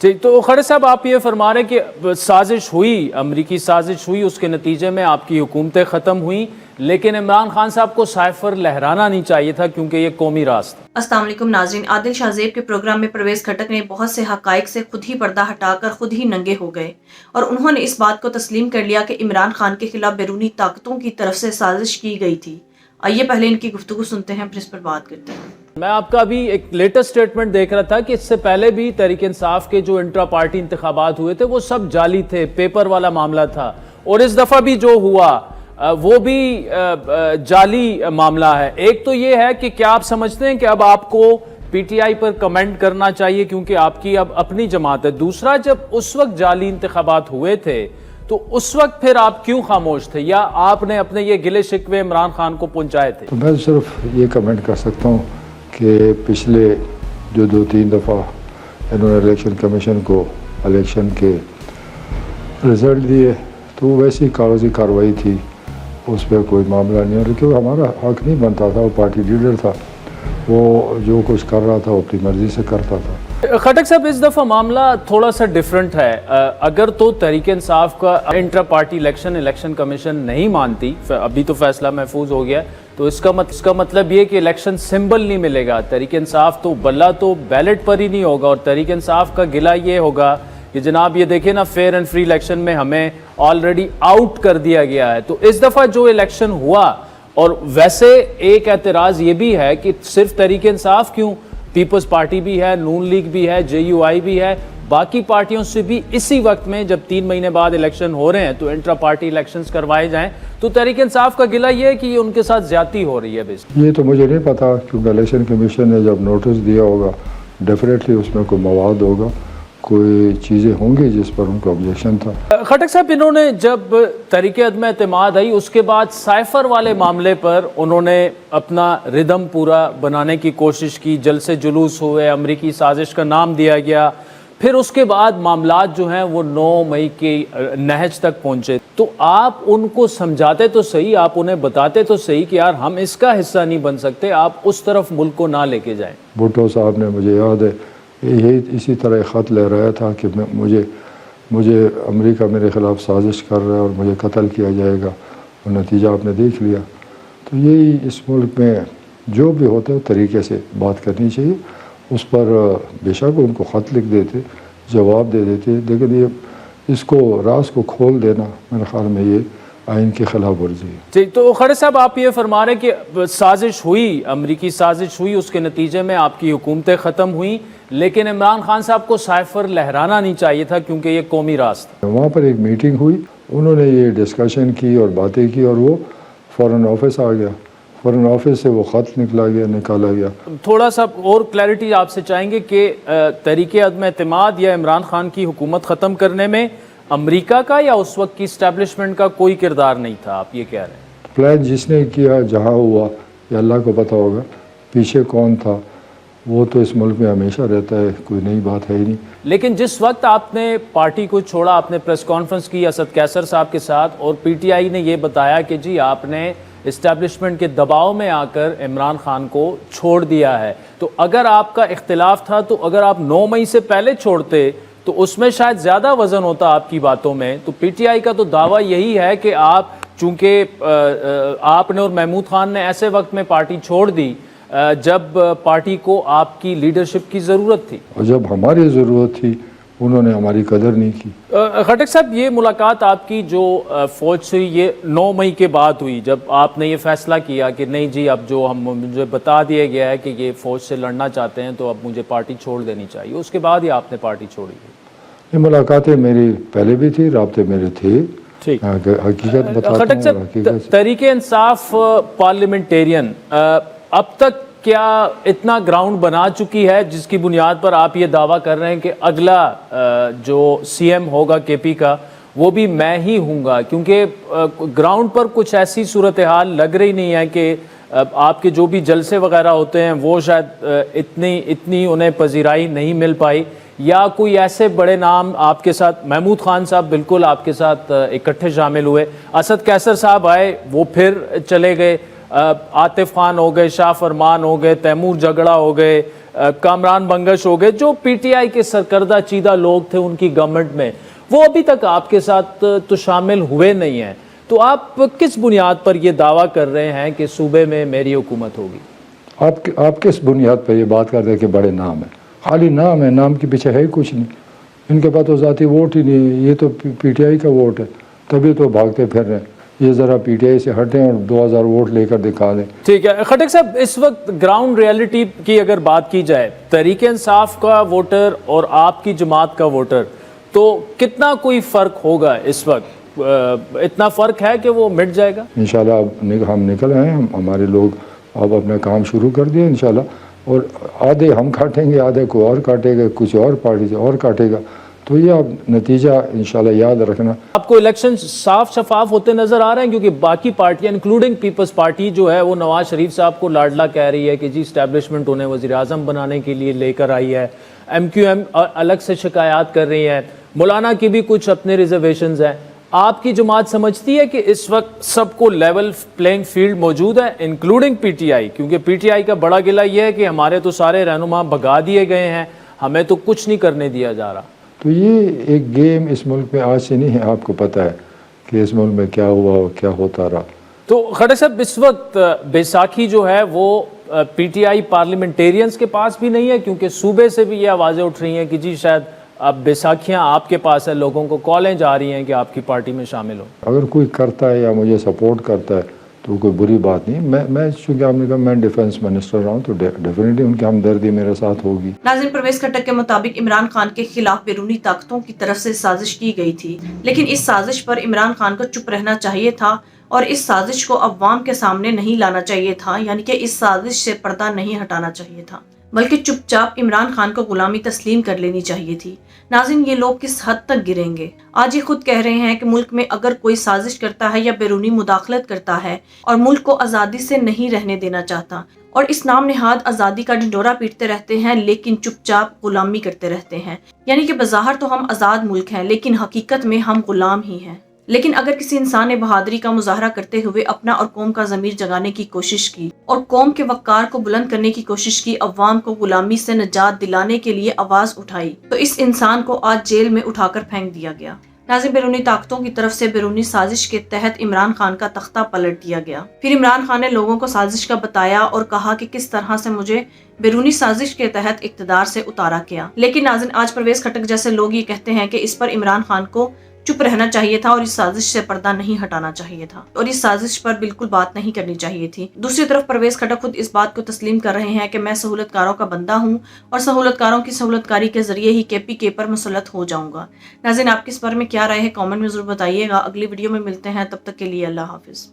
जी, तो खड़े साहब आप ये फरमा रहे हैं कि साजिश हुई, अमरीकी साजिश हुई, उसके नतीजे में आपकी हुकूमतें ख़त्म हुई, लेकिन इमरान खान साहब को साइफर लहराना नहीं चाहिए था क्योंकि ये कौमी राज था। अस्सलाम वालेकुम नाज़रीन, आदिल शाहज़ेब के प्रोग्राम में परवेज़ खटक ने बहुत से हक़ाइक़ से खुद ही पर्दा हटाकर खुद ही नंगे हो गए और उन्होंने इस बात को तस्लीम कर लिया कि इमरान खान के खिलाफ बैरूनी ताकतों की तरफ से साजिश की गई थी। आइए पहले इनकी गुफ्तगू सुनते हैं, फिर इस पर बात करते हैं। मैं आपका अभी एक लेटेस्ट स्टेटमेंट देख रहा था कि इससे पहले भी तहरीक इंसाफ के जो इंट्रा पार्टी इंतखाबात हुए थे वो सब जाली थे, पेपर वाला मामला था, और इस दफ़ा भी जो हुआ वो भी जाली मामला है। एक तो ये है कि क्या आप समझते हैं कि अब आपको पीटीआई पर कमेंट करना चाहिए क्योंकि आपकी अब अपनी जमात है? दूसरा, जब उस वक्त जाली इंतखाबात हुए थे तो उस वक्त फिर आप क्यों खामोश थे, या आपने अपने ये गिले शिकवे इमरान खान को पहुंचाए थे? तो मैं सिर्फ ये कमेंट कर सकता हूँ कि पिछले जो 2-3 दफ़ा इन्होंने इलेक्शन कमीशन को इलेक्शन के रिज़ल्ट दिए तो वो वैसी कागज़ी कार्रवाई थी, उस पर कोई मामला नहीं हो, क्योंकि हमारा हक नहीं बनता था। वो पार्टी लीडर था, वो जो कुछ कर रहा था वो अपनी मर्ज़ी से करता था। खटक साहब, इस दफ़ा मामला थोड़ा सा डिफरेंट है। अगर तो तहरीक इंसाफ का इंटर पार्टी इलेक्शन कमीशन नहीं मानती, अभी तो फैसला महफूज हो गया, तो इसका मतलब ये कि इलेक्शन सिंबल नहीं मिलेगा। तहरीक इंसाफ तो बल्ला तो बैलेट पर ही नहीं होगा, और तहरीक इंसाफ का गिला ये होगा कि जनाब ये देखें ना, फेयर एंड फ्री इलेक्शन में हमें ऑलरेडी आउट कर दिया गया है। तो इस दफ़ा जो इलेक्शन हुआ, और वैसे एक एतराज़ ये भी है कि सिर्फ तहरीक इंसाफ क्यों, पीपल्स पार्टी भी है, नून लीग भी है, JUI भी है, बाकी पार्टियों से भी इसी वक्त में जब 3 महीने बाद इलेक्शन हो रहे हैं तो इंट्रा पार्टी इलेक्शंस करवाए जाएं, तो तहरीक इंसाफ का गिला ये है कि ये उनके साथ ज्यादती हो रही है। बेसिकली ये तो मुझे नहीं पता, क्योंकि इलेक्शन कमीशन ने जब नोटिस दिया होगा डेफिनेटली उसमें कोई मवाद होगा, कोई चीज़ें होंगी जिस पर उनको ऑब्जेक्शन था। खटक साहब, इन्होंने जब तरीके अदम एतमाद आई उसके बाद साइफर वाले मामले पर उन्होंने अपना रिदम पूरा बनाने की कोशिश की, जलसे जुलूस हुए, अमरीकी साजिश का नाम दिया गया, फिर उसके बाद मामलात जो हैं वो 9 मई के नहज तक पहुंचे। तो आप उनको समझाते तो सही, आप उन्हें बताते तो सही कि यार हम इसका हिस्सा नहीं बन सकते, आप उस तरफ मुल्क को ना लेके जाएं। भुट्टो साहब ने, मुझे याद है, यही इसी तरह ख़त ले रहा था कि मुझे अमेरिका मेरे ख़िलाफ़ साजिश कर रहा है और मुझे कत्ल किया जाएगा, और नतीजा आपने देख लिया। तो यही इस मुल्क में जो भी होता है तरीके से बात करनी चाहिए। उस पर बेशक उनको ख़त लिख देते, जवाब दे देते, लेकिन ये इसको राज को खोल देना मेरे ख्याल में ये आइन की खिलाफ वर्जी है। जी, तो खड़े साहब आप ये फरमा रहे हैं कि साजिश हुई, अमरीकी साजिश हुई, उसके नतीजे में आपकी हुकूमतें ख़त्म हुई, लेकिन इमरान खान साहब को साइफर लहराना नहीं चाहिए था क्योंकि ये कौमी राज था। वहाँ पर एक मीटिंग हुई, उन्होंने ये डिस्कशन की और बातें की, और वो फ़ॉरेन ऑफिस आ गया, फ़ॉरेन ऑफिस से वो ख़त निकाला गया। थोड़ा सा और क्लैरिटी आपसे चाहेंगे कि तरीके अदम एतमाद या इमरान खान की हुकूमत ख़त्म करने में अमेरिका का या उस वक्त की इस्टेब्लिशमेंट का कोई किरदार नहीं था, आप ये कह रहे हैं? प्लान जिसने किया, जहाँ हुआ, ये अल्लाह को पता होगा, पीछे कौन था वो तो इस मुल्क में हमेशा रहता है, कोई नई बात है ही नहीं। लेकिन जिस वक्त आपने पार्टी को छोड़ा, आपने प्रेस कॉन्फ्रेंस की असद कैसर साहब के साथ, और PTI ने ये बताया कि जी आपने इस्टेब्लिशमेंट के दबाव में आकर इमरान खान को छोड़ दिया है, तो अगर आपका इख्तिलाफ था तो अगर आप 9 मई से पहले छोड़ते तो उसमें शायद ज़्यादा वज़न होता आपकी बातों में। तो PTI का तो दावा यही है कि आप, चूँकि आपने और महमूद खान ने ऐसे वक्त में पार्टी छोड़ दी जब पार्टी को आपकी लीडरशिप की ज़रूरत थी, और जब हमारी ज़रूरत थी उन्होंने हमारी कदर नहीं की। खटक साहब, ये मुलाकात आपकी जो फ़ौज से ये 9 मई के बाद हुई, जब आपने ये फ़ैसला किया कि नहीं जी अब जो मुझे बता दिया गया है कि ये फ़ौज से लड़ना चाहते हैं तो अब मुझे पार्टी छोड़ देनी चाहिए, उसके बाद ही आपने पार्टी छोड़ी? ये मुलाकातें मेरी पहले भी थी, राब्ते मेरे थे। ठीक, हकीकत बताता खटक साहब, तहरीक इंसाफ पार्लियामेंटेरियन अब तक क्या इतना ग्राउंड बना चुकी है जिसकी बुनियाद पर आप ये दावा कर रहे हैं कि अगला जो CM होगा KP का वो भी मैं ही हूँगा? क्योंकि ग्राउंड पर कुछ ऐसी सूरत हाल लग रही नहीं है कि आपके जो भी जलसे वगैरह होते हैं वो शायद इतनी उन्हें पजीराई नहीं मिल पाई, या कोई ऐसे बड़े नाम आपके साथ, महमूद खान साहब बिल्कुल आपके साथ इकट्ठे शामिल हुए, असद कैसर साहब आए वो फिर चले गए, आतिफ खान हो गए, शाह फरमान हो गए, तैमूर जगड़ा हो गए, कामरान बंगश हो गए, जो पीटीआई के सरकर्दा चीदा लोग थे उनकी गवर्नमेंट में, वो अभी तक आपके साथ तो शामिल हुए नहीं हैं। तो आप किस बुनियाद पर ये दावा कर रहे हैं कि सूबे में मेरी हुकूमत होगी? आप किस बुनियाद पर ये बात कर रहे हैं कि बड़े नाम है? खाली नाम है, नाम के पीछे है कुछ नहीं। इनके पास तो ज़ाती वोट ही नहीं, ये तो पीटीआई का वोट है, तभी तो भागते फिर रहे हैं। ये ज़रा पीटीआई से हटें और 2000 वोट लेकर दिखा दें। ठीक है खटक साहब, इस वक्त ग्राउंड रियलिटी की अगर बात की जाए, तहरीक इंसाफ का वोटर और आपकी जमात का वोटर, तो कितना कोई फ़र्क होगा इस वक्त? इतना फ़र्क है कि वो मिट जाएगा? इंशाल्लाह अब हम निकल आए, हमारे लोग अब अपना काम शुरू कर दिया इंशाल्लाह, और आधे हम काटेंगे, आधे को और काटेगा, कुछ और पार्टी से और काटेगा, तो ये अब नतीजा इंशाल्लाह याद रखना। आपको इलेक्शन साफ शफाफ होते नजर आ रहे हैं? क्योंकि बाकी पार्टियां इंक्लूडिंग पीपल्स पार्टी जो है वो नवाज शरीफ साहब को लाडला कह रही है कि जी इस्टेब्लिशमेंट उन्हें वज़ीर आज़म बनाने के लिए लेकर आई है, MQM अलग से शिकायत कर रही है, मौलाना की भी कुछ अपने रिजर्वेशंस हैं। आपकी जमात समझती है कि इस वक्त सबको लेवल प्लेइंग फील्ड मौजूद है इंक्लूडिंग पीटीआई? क्योंकि पीटीआई का बड़ा गिला ये है कि हमारे तो सारे रहनुमा भगा दिए गए हैं, हमें तो कुछ नहीं करने दिया जा रहा। तो ये एक गेम इस मुल्क में आज से नहीं है, आपको पता है कि इस मुल्क में क्या हुआ और क्या होता रहा। तो खड़क साहब, इस वक्त बैसाखी जो है वो पीटीआई पार्लियामेंटेरियंस के पास भी नहीं है, क्योंकि सूबे से भी ये आवाज़ें उठ रही हैं कि जी शायद अब बैसाखियाँ आपके पास है, लोगों को कॉलें जा रही हैं कि आपकी पार्टी में शामिल हो। अगर कोई करता है या मुझे सपोर्ट करता है तो कोई बुरी बात नहीं। मैं चूँकि आपने कहा मैं डिफेंस मिनिस्टर रहा हूँ, तो डेफिनेटली उनकी हमदर्दी मेरे साथ होगी। नाज़रीन, परवेज़ खट्टक के मुताबिक इमरान खान के खिलाफ बैरूनी ताकतों की तरफ से साजिश की गई थी, लेकिन इस साजिश पर इमरान खान को चुप रहना चाहिए था और इस साजिश को अवाम के सामने नहीं लाना चाहिए था, यानी कि इस साजिश से पर्दा नहीं हटाना चाहिए था, बल्कि चुपचाप इमरान खान को गुलामी तस्लीम कर लेनी चाहिए थी। नाज़रीन, ये लोग किस हद तक गिरेंगे? आज ये खुद कह रहे हैं कि मुल्क में अगर कोई साजिश करता है या बैरूनी मुदाखलत करता है और मुल्क को आज़ादी से नहीं रहने देना चाहता और इस नाम निहाद आज़ादी का ढिंढोरा पीटते रहते हैं, लेकिन चुपचाप गुलामी करते रहते हैं, यानी कि बज़ाहिर तो हम आज़ाद मुल्क हैं, लेकिन हकीकत में हम गुलाम ही हैं। लेकिन अगर किसी इंसान ने बहादुरी का मुजाहरा करते हुए अपना और कौम का ज़मीर जगाने की कोशिश की और कौम के वक़ार को बुलंद करने की कोशिश की, अवाम को गुलामी से निजात दिलाने के लिए आवाज़ उठाई, तो इस इंसान को आज जेल में उठाकर फेंक दिया गया। नाज़रीन, बैरूनी ताकतों की तरफ से बैरूनी साजिश के तहत इमरान खान का तख्ता पलट दिया गया। फिर इमरान खान ने लोगों को साजिश का बताया और कहा कि किस तरह से मुझे बैरूनी साजिश के तहत इक़्तिदार से उतारा गया। लेकिन नाज़रीन, आज परवेज़ खट्टक जैसे लोग ये कहते हैं कि इस पर इमरान खान को चुप रहना चाहिए था और इस साजिश से पर्दा नहीं हटाना चाहिए था और इस साजिश पर बिल्कुल बात नहीं करनी चाहिए थी। दूसरी तरफ परवेज़ खट्टक खुद इस बात को तस्लीम कर रहे हैं कि मैं सहूलतकारों का बंदा हूं और सहूलतकारों की सहूलतकारी के जरिए ही KPK पर मुसल्लत हो जाऊंगा। नाज़रीन, आपकी इस बारे में क्या राय है? कमेंट में जरूर बताइएगा। अगली वीडियो में मिलते हैं, तब तक के लिए अल्लाह हाफिज।